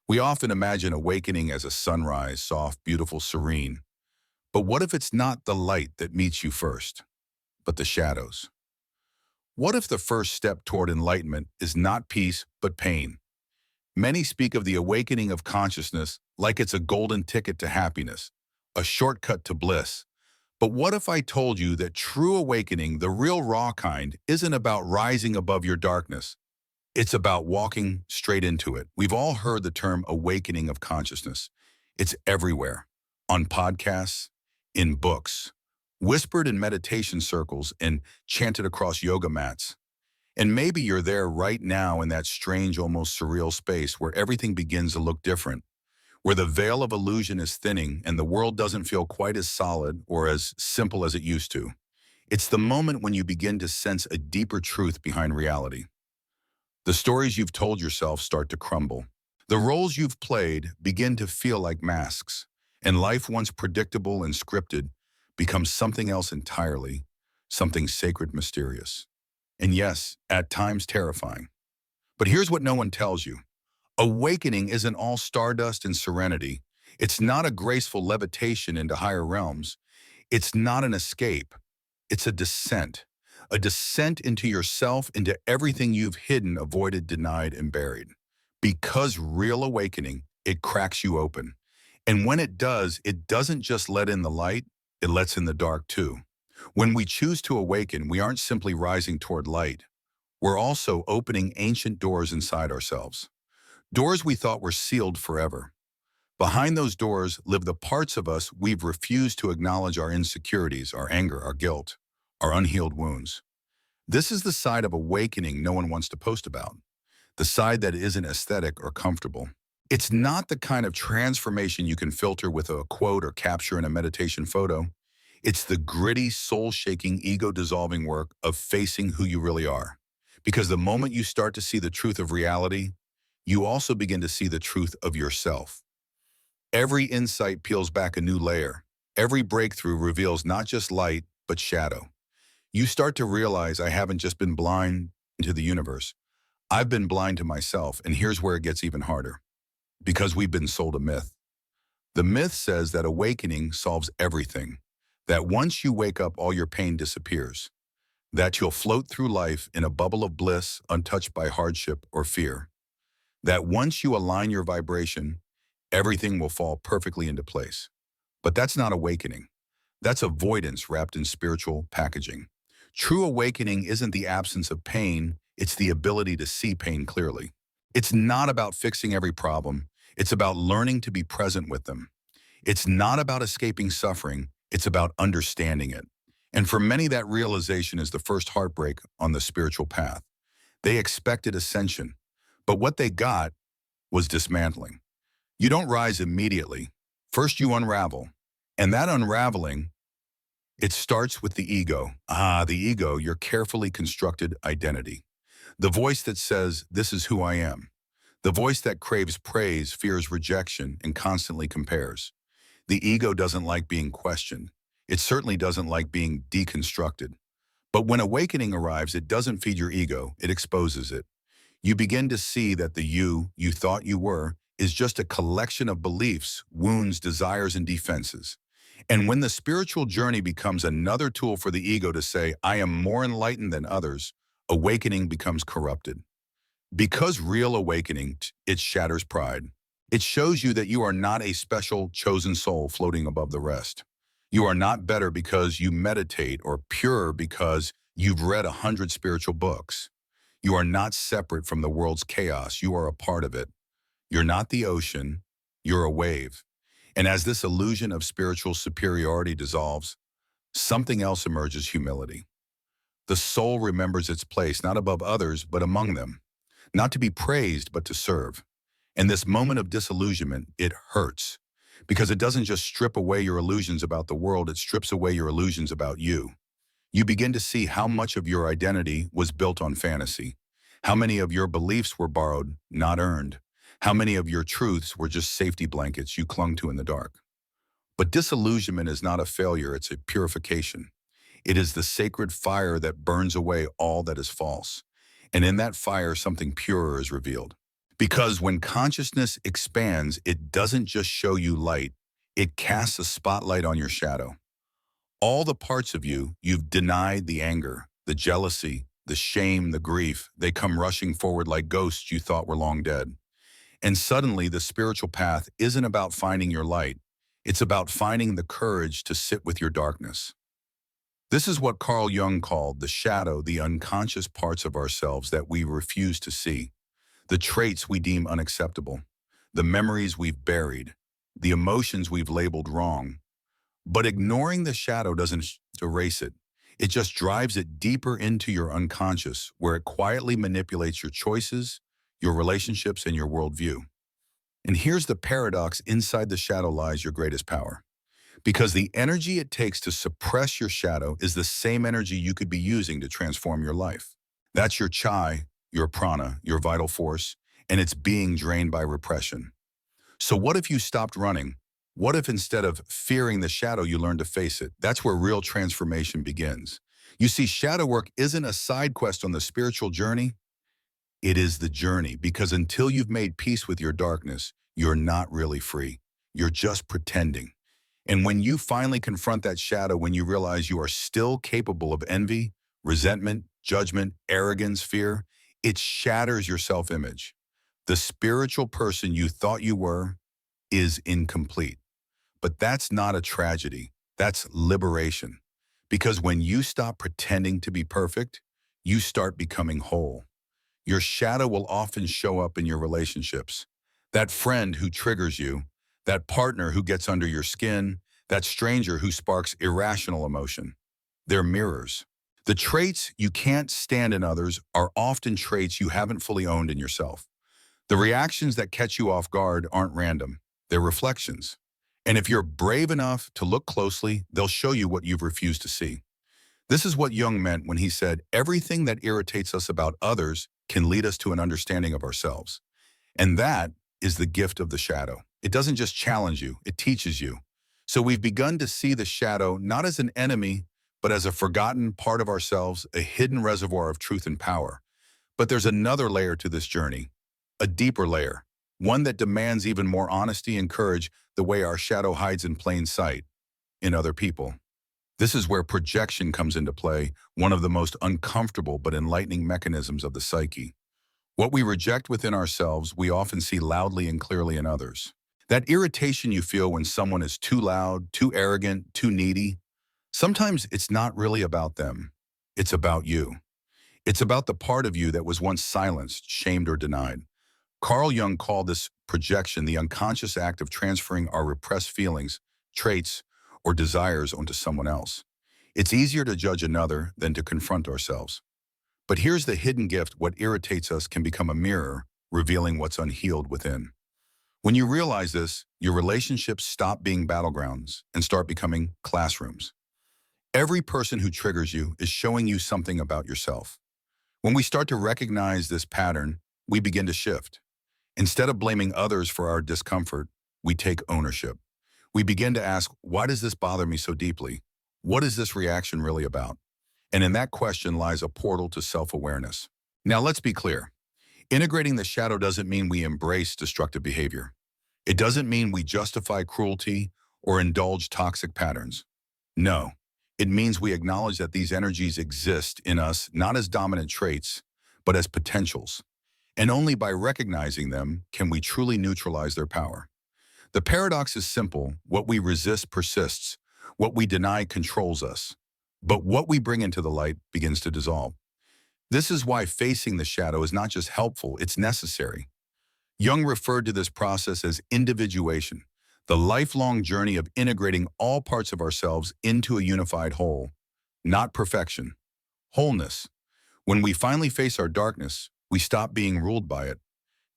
We often imagine awakening as a sunrise, soft, beautiful, serene. But what if it's not the light that meets you first, but the shadows? What if the first step toward enlightenment is not peace, but pain? Many speak of the awakening of consciousness like it's a golden ticket to happiness, a shortcut to bliss. But what if I told you that true awakening, the real raw kind, isn't about rising above your darkness? It's about walking straight into it. We've all heard the term awakening of consciousness. It's everywhere, on podcasts, in books, whispered in meditation circles, and chanted across yoga mats. And maybe you're there right now in that strange, almost surreal space where everything begins to look different, where the veil of illusion is thinning and the world doesn't feel quite as solid or as simple as it used to. It's the moment when you begin to sense a deeper truth behind reality. The stories you've told yourself start to crumble. The roles you've played begin to feel like masks, and life once predictable and scripted becomes something else entirely, something sacred, mysterious. And yes, at times terrifying. But here's what no one tells you. Awakening isn't all stardust and serenity. It's not a graceful levitation into higher realms. It's not an escape. It's a descent into yourself, into everything you've hidden, avoided, denied, and buried. Because real awakening, it cracks you open. And when it does, it doesn't just let in the light, it lets in the dark too. When we choose to awaken, we aren't simply rising toward light. We're also opening ancient doors inside ourselves. Doors we thought were sealed forever. Behind those doors live the parts of us we've refused to acknowledge: our insecurities, our anger, our guilt, our unhealed wounds. This is the side of awakening no one wants to post about, the side that isn't aesthetic or comfortable. It's not the kind of transformation you can filter with a quote or capture in a meditation photo. It's the gritty, soul-shaking, ego-dissolving work of facing who you really are. Because the moment you start to see the truth of reality, you also begin to see the truth of yourself. Every insight peels back a new layer. Every breakthrough reveals not just light, but shadow. You start to realize, I haven't just been blind to the universe. I've been blind to myself, and here's where it gets even harder. Because we've been sold a myth. The myth says that awakening solves everything, that once you wake up, all your pain disappears, that you'll float through life in a bubble of bliss, untouched by hardship or fear, that once you align your vibration, everything will fall perfectly into place. But that's not awakening. That's avoidance wrapped in spiritual packaging. True awakening isn't the absence of pain, it's the ability to see pain clearly. It's not about fixing every problem, it's about learning to be present with them. It's not about escaping suffering, it's about understanding it. And for many, that realization is the first heartbreak on the spiritual path. They expected ascension, but what they got was dismantling. You don't rise immediately. First you unravel. And that unraveling, it starts with the ego. The ego, your carefully constructed identity. The voice that says, this is who I am. The voice that craves praise, fears rejection, and constantly compares. The ego doesn't like being questioned. It certainly doesn't like being deconstructed. But when awakening arrives, it doesn't feed your ego, it exposes it. You begin to see that the you thought you were, is just a collection of beliefs, wounds, desires, and defenses. And when the spiritual journey becomes another tool for the ego to say, I am more enlightened than others, awakening becomes corrupted. Because real awakening, it shatters pride. It shows you that you are not a special, chosen soul floating above the rest. You are not better because you meditate, or pure because you've read 100 spiritual books. You are not separate from the world's chaos. You are a part of it. You're not the ocean. You're a wave. And as this illusion of spiritual superiority dissolves, something else emerges: humility. The soul remembers its place, not above others, but among them. Not to be praised, but to serve. And this moment of disillusionment, it hurts. Because it doesn't just strip away your illusions about the world, it strips away your illusions about you. You begin to see how much of your identity was built on fantasy. How many of your beliefs were borrowed, not earned. How many of your truths were just safety blankets you clung to in the dark. But disillusionment is not a failure, it's a purification. It is the sacred fire that burns away all that is false. And in that fire, something purer is revealed. Because when consciousness expands, it doesn't just show you light, it casts a spotlight on your shadow. All the parts of you you've denied, the anger, the jealousy, the shame, the grief, they come rushing forward like ghosts you thought were long dead. And suddenly, the spiritual path isn't about finding your light. It's about finding the courage to sit with your darkness. This is what Carl Jung called the shadow, the unconscious parts of ourselves that we refuse to see, the traits we deem unacceptable, the memories we've buried, the emotions we've labeled wrong. But ignoring the shadow doesn't erase it. It just drives it deeper into your unconscious, where it quietly manipulates your choices, your relationships, and your worldview. And here's the paradox: inside the shadow lies your greatest power. Because the energy it takes to suppress your shadow is the same energy you could be using to transform your life. That's your chai, your prana, your vital force, and it's being drained by repression. So what if you stopped running? What if instead of fearing the shadow, you learned to face it? That's where real transformation begins. You see, shadow work isn't a side quest on the spiritual journey. It is the journey, because until you've made peace with your darkness, you're not really free. You're just pretending. And when you finally confront that shadow, when you realize you are still capable of envy, resentment, judgment, arrogance, fear, it shatters your self-image. The spiritual person you thought you were is incomplete. But that's not a tragedy. That's liberation. Because when you stop pretending to be perfect, you start becoming whole. Your shadow will often show up in your relationships. That friend who triggers you, that partner who gets under your skin, that stranger who sparks irrational emotion. They're mirrors. The traits you can't stand in others are often traits you haven't fully owned in yourself. The reactions that catch you off guard aren't random. They're reflections. And if you're brave enough to look closely, they'll show you what you've refused to see. This is what Jung meant when he said, everything that irritates us about others can lead us to an understanding of ourselves. And that is the gift of the shadow. It doesn't just challenge you, it teaches you. So we've begun to see the shadow not as an enemy, but as a forgotten part of ourselves, a hidden reservoir of truth and power. But there's another layer to this journey, a deeper layer, one that demands even more honesty and courage, the way our shadow hides in plain sight, in other people. This is where projection comes into play, one of the most uncomfortable but enlightening mechanisms of the psyche. What we reject within ourselves, we often see loudly and clearly in others. That irritation you feel when someone is too loud, too arrogant, too needy, sometimes it's not really about them. It's about you. It's about the part of you that was once silenced, shamed, or denied. Carl Jung called this projection the unconscious act of transferring our repressed feelings, traits, or desires onto someone else. It's easier to judge another than to confront ourselves. But here's the hidden gift: what irritates us can become a mirror, revealing what's unhealed within. When you realize this, your relationships stop being battlegrounds and start becoming classrooms. Every person who triggers you is showing you something about yourself. When we start to recognize this pattern, we begin to shift. Instead of blaming others for our discomfort, we take ownership. We begin to ask, why does this bother me so deeply? What is this reaction really about? And in that question lies a portal to self-awareness. Now let's be clear. Integrating the shadow doesn't mean we embrace destructive behavior. It doesn't mean we justify cruelty or indulge toxic patterns. No, it means we acknowledge that these energies exist in us not as dominant traits, but as potentials. And only by recognizing them can we truly neutralize their power. The paradox is simple: what we resist persists, what we deny controls us, but what we bring into the light begins to dissolve. This is why facing the shadow is not just helpful, it's necessary. Jung referred to this process as individuation, the lifelong journey of integrating all parts of ourselves into a unified whole. Not perfection, wholeness. When we finally face our darkness, we stop being ruled by it.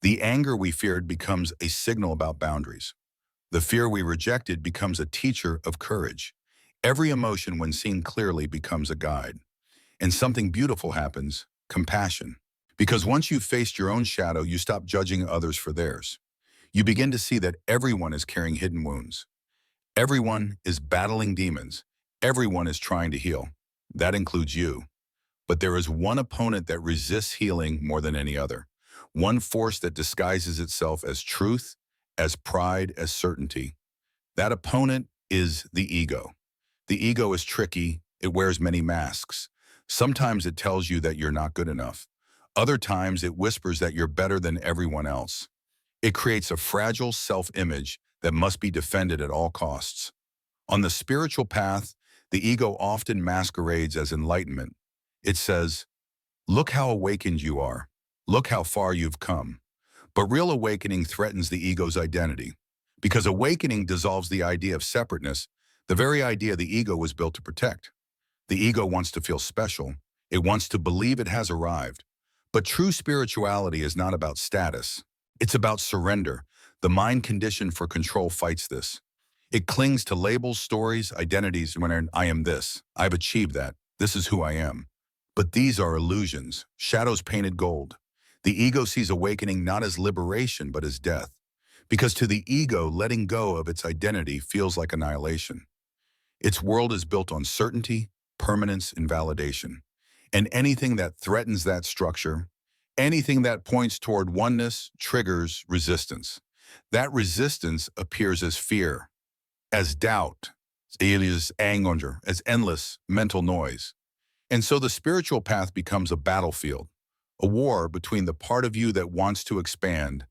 The anger we feared becomes a signal about boundaries. The fear we rejected becomes a teacher of courage. Every emotion, when seen clearly, becomes a guide. And something beautiful happens: compassion. Because once you've faced your own shadow, you stop judging others for theirs. You begin to see that everyone is carrying hidden wounds. Everyone is battling demons. Everyone is trying to heal. That includes you. But there is one opponent that resists healing more than any other. one force that disguises itself as truth, as pride, as certainty. That opponent is the ego. The ego is tricky. It wears many masks. Sometimes it tells you that you're not good enough. Other times it whispers that you're better than everyone else. It creates a fragile self-image that must be defended at all costs. On the spiritual path, the ego often masquerades as enlightenment. It says, "Look how awakened you are. Look how far you've come." But real awakening threatens the ego's identity. Because awakening dissolves the idea of separateness, the very idea the ego was built to protect. The ego wants to feel special. It wants to believe it has arrived. But true spirituality is not about status. It's about surrender. The mind conditioned for control fights this. It clings to labels, stories, identities, when I am this, I've achieved that, this is who I am. But these are illusions, shadows painted gold. The ego sees awakening not as liberation, but as death. Because to the ego, letting go of its identity feels like annihilation. Its world is built on certainty, permanence, and validation. And anything that threatens that structure, anything that points toward oneness, triggers resistance. That resistance appears as fear, as doubt, as anger, as endless mental noise. And so the spiritual path becomes a battlefield, a war between the part of you that wants to expand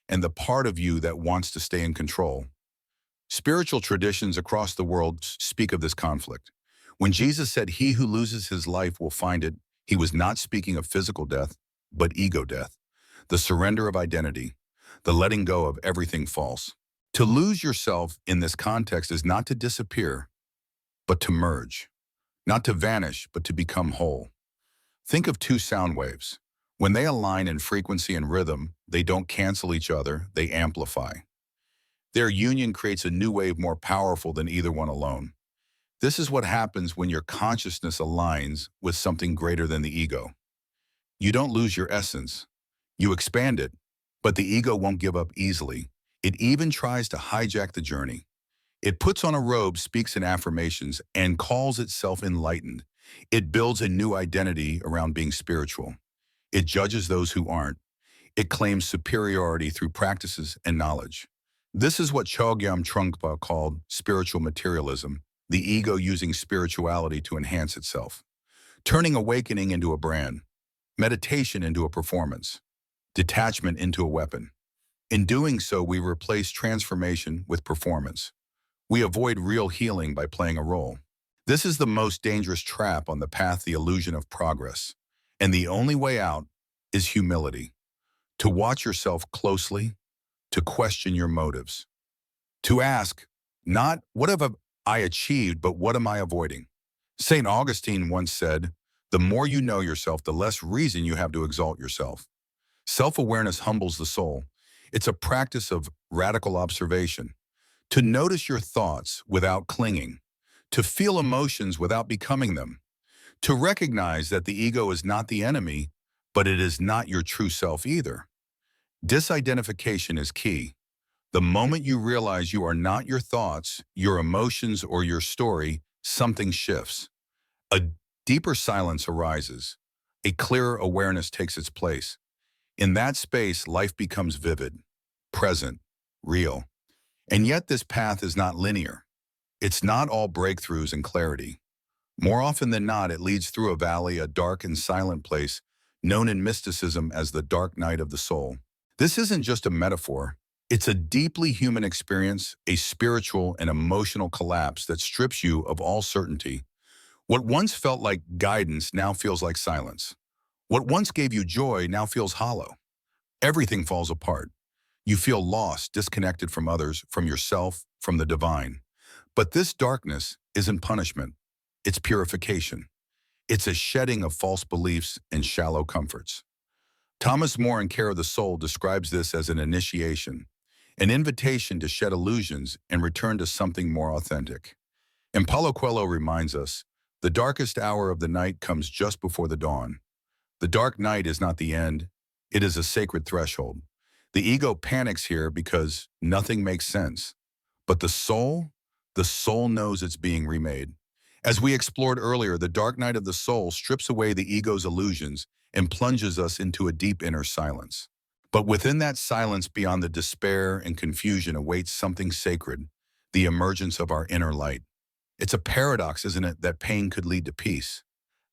and the part of you that wants to stay in control. Spiritual traditions across the world speak of this conflict. When Jesus said, "He who loses his life will find it," he was not speaking of physical death, but ego death, the surrender of identity, the letting go of everything false. To lose yourself in this context is not to disappear, but to merge. Not to vanish, but to become whole. Think of two sound waves. When they align in frequency and rhythm, they don't cancel each other, they amplify. Their union creates a new wave more powerful than either one alone. This is what happens when your consciousness aligns with something greater than the ego. You don't lose your essence. You expand it, but the ego won't give up easily. It even tries to hijack the journey. It puts on a robe, speaks in affirmations, and calls itself enlightened. It builds a new identity around being spiritual. It judges those who aren't. It claims superiority through practices and knowledge. This is what Chogyam Trungpa called spiritual materialism, the ego using spirituality to enhance itself, turning awakening into a brand, meditation into a performance, detachment into a weapon. In doing so, we replace transformation with performance. We avoid real healing by playing a role. This is the most dangerous trap on the path, the illusion of progress. And the only way out is humility. To watch yourself closely, to question your motives. To ask, not what have I achieved, but what am I avoiding? St. Augustine once said, "The more you know yourself, the less reason you have to exalt yourself." Self-awareness humbles the soul. It's a practice of radical observation. To notice your thoughts without clinging. To feel emotions without becoming them. To recognize that the ego is not the enemy, but it is not your true self either. Disidentification is key. The moment you realize you are not your thoughts, your emotions, or your story, something shifts. A deeper silence arises. A clearer awareness takes its place. In that space, life becomes vivid, present, real. And yet this path is not linear. It's not all breakthroughs and clarity. More often than not, it leads through a valley, a dark and silent place, known in mysticism as the dark night of the soul. This isn't just a metaphor. It's a deeply human experience, a spiritual and emotional collapse that strips you of all certainty. What once felt like guidance now feels like silence. What once gave you joy now feels hollow. Everything falls apart. You feel lost, disconnected from others, from yourself, from the divine. But this darkness isn't punishment. It's purification. It's a shedding of false beliefs and shallow comforts. Thomas More in Care of the Soul describes this as an initiation, an invitation to shed illusions and return to something more authentic. And Paulo Coelho reminds us, the darkest hour of the night comes just before the dawn. The dark night is not the end, it is a sacred threshold. The ego panics here because nothing makes sense. But the soul knows it's being remade. As we explored earlier, the dark night of the soul strips away the ego's illusions and plunges us into a deep inner silence. But within that silence, beyond the despair and confusion, awaits something sacred, the emergence of our inner light. It's a paradox, isn't it, that pain could lead to peace,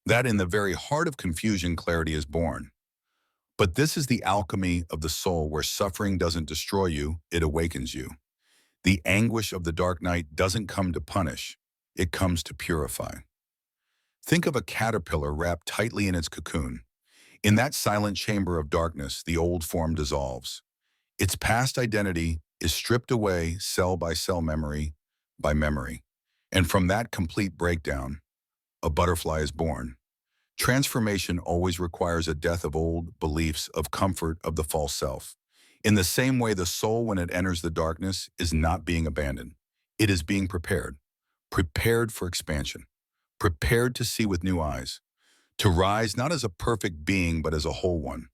that in the very heart of confusion, clarity is born. But this is the alchemy of the soul, where suffering doesn't destroy you, it awakens you. The anguish of the dark night doesn't come to punish, it comes to purify. Think of a caterpillar wrapped tightly in its cocoon. In that silent chamber of darkness, the old form dissolves. Its past identity is stripped away, cell by cell, memory by memory. And from that complete breakdown, a butterfly is born. Transformation always requires a death of old beliefs, of comfort, of the false self. In the same way, the soul, when it enters the darkness, is not being abandoned. It is being prepared. Prepared for expansion. Prepared to see with new eyes. To rise not as a perfect being, but as a whole one.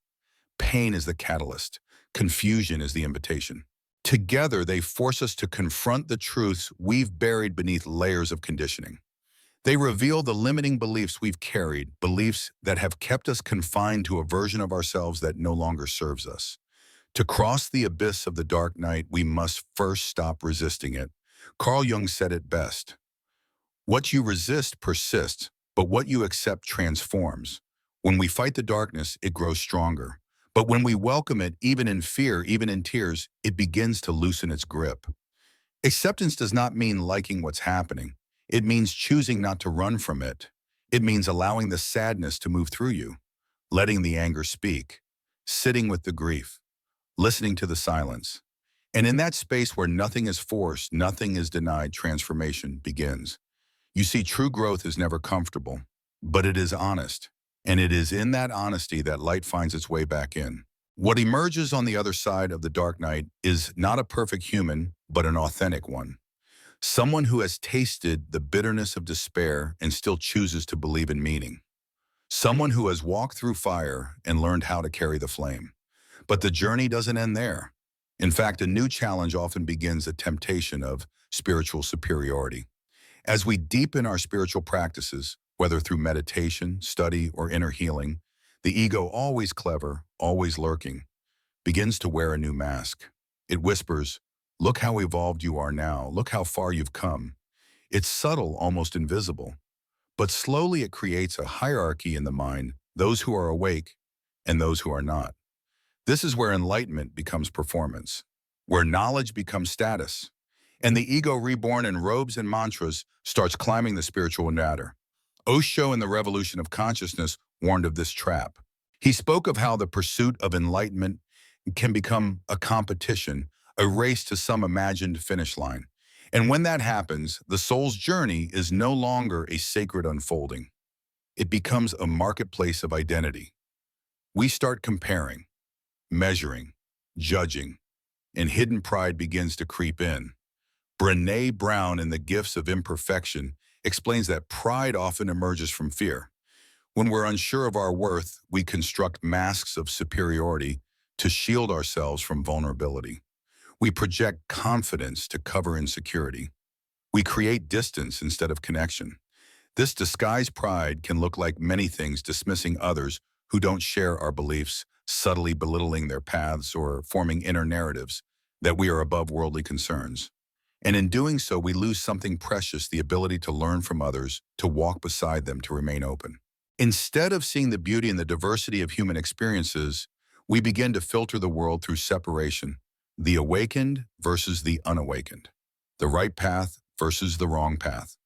Pain is the catalyst. Confusion is the invitation. Together, they force us to confront the truths we've buried beneath layers of conditioning. They reveal the limiting beliefs we've carried, beliefs that have kept us confined to a version of ourselves that no longer serves us. To cross the abyss of the dark night, we must first stop resisting it. Carl Jung said it best. What you resist persists, but what you accept transforms. When we fight the darkness, it grows stronger. But when we welcome it, even in fear, even in tears, it begins to loosen its grip. Acceptance does not mean liking what's happening. It means choosing not to run from it. It means allowing the sadness to move through you, letting the anger speak, sitting with the grief, listening to the silence. And in that space where nothing is forced, nothing is denied, transformation begins. You see, true growth is never comfortable, but it is honest. And it is in that honesty that light finds its way back in. What emerges on the other side of the dark night is not a perfect human, but an authentic one. Someone who has tasted the bitterness of despair and still chooses to believe in meaning. Someone who has walked through fire and learned how to carry the flame. But the journey doesn't end there. In fact, a new challenge often begins a temptation of spiritual superiority. As we deepen our spiritual practices, whether through meditation, study, or inner healing, the ego, always clever, always lurking, begins to wear a new mask. It whispers, "Look how evolved you are now. Look how far you've come." It's subtle, almost invisible. But slowly it creates a hierarchy in the mind, those who are awake and those who are not. This is where enlightenment becomes performance, where knowledge becomes status, and the ego, reborn in robes and mantras, starts climbing the spiritual ladder. Osho, in The Revolution of Consciousness, warned of this trap. He spoke of how the pursuit of enlightenment can become a competition, a race to some imagined finish line. And when that happens, the soul's journey is no longer a sacred unfolding. It becomes a marketplace of identity. We start comparing, measuring, judging, and hidden pride begins to creep in. Brené Brown, in The Gifts of Imperfection, explains that pride often emerges from fear. When we're unsure of our worth, we construct masks of superiority to shield ourselves from vulnerability. We project confidence to cover insecurity. We create distance instead of connection. This disguised pride can look like many things: dismissing others who don't share our beliefs, subtly belittling their paths, or forming inner narratives that we are above worldly concerns. And in doing so, we lose something precious: the ability to learn from others, to walk beside them, to remain open. Instead of seeing the beauty and the diversity of human experiences, we begin to filter the world through separation: the awakened versus the unawakened, the right path versus the wrong path.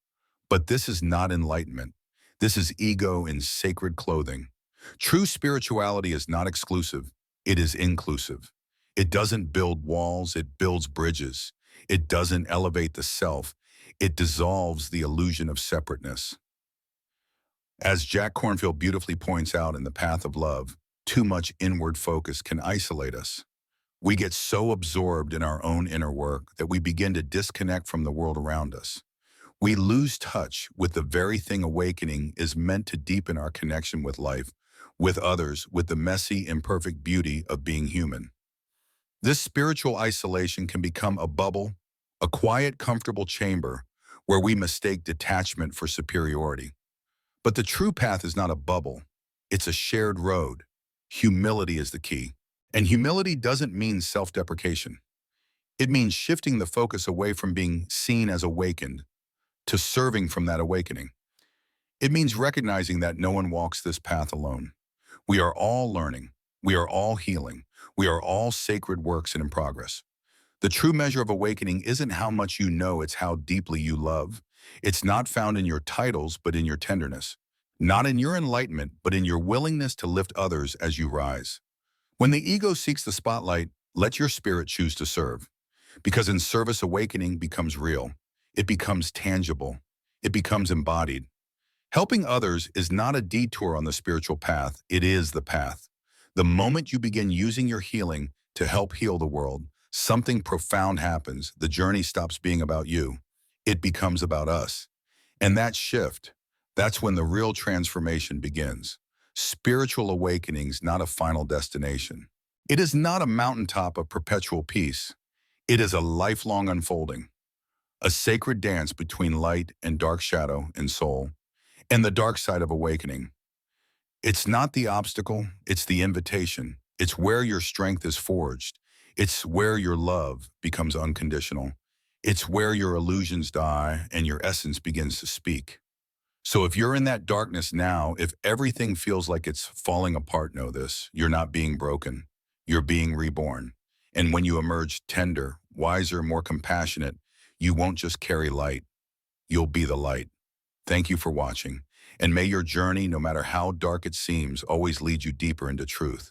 But this is not enlightenment. This is ego in sacred clothing. True spirituality is not exclusive, it is inclusive. It doesn't build walls, it builds bridges. It doesn't elevate the self, it dissolves the illusion of separateness. As Jack Kornfield beautifully points out in The Path of Love, too much inward focus can isolate us. We get so absorbed in our own inner work that we begin to disconnect from the world around us. We lose touch with the very thing awakening is meant to deepen our connection with life, with others, with the messy, imperfect beauty of being human. This spiritual isolation can become a bubble, a quiet, comfortable chamber where we mistake detachment for superiority. But the true path is not a bubble, it's a shared road. Humility is the key. And humility doesn't mean self-deprecation. It means shifting the focus away from being seen as awakened to serving from that awakening. It means recognizing that no one walks this path alone. We are all learning. We are all healing. We are all sacred works and in progress. The true measure of awakening isn't how much you know, it's how deeply you love. It's not found in your titles, but in your tenderness. Not in your enlightenment, but in your willingness to lift others as you rise. When the ego seeks the spotlight, let your spirit choose to serve. Because in service, awakening becomes real. It becomes tangible. It becomes embodied. Helping others is not a detour on the spiritual path, it is the path. The moment you begin using your healing to help heal the world, something profound happens. The journey stops being about you. It becomes about us. And that shift, that's when the real transformation begins. Spiritual awakening's not a final destination. It is not a mountaintop of perpetual peace. It is a lifelong unfolding, a sacred dance between light and dark shadow and soul, and the dark side of awakening. It's not the obstacle, it's the invitation. It's where your strength is forged. It's where your love becomes unconditional. It's where your illusions die and your essence begins to speak. So if you're in that darkness now, if everything feels like it's falling apart, know this: you're not being broken. You're being reborn. And when you emerge tender, wiser, more compassionate, you won't just carry light. You'll be the light. Thank you for watching. And may your journey, no matter how dark it seems, always lead you deeper into truth.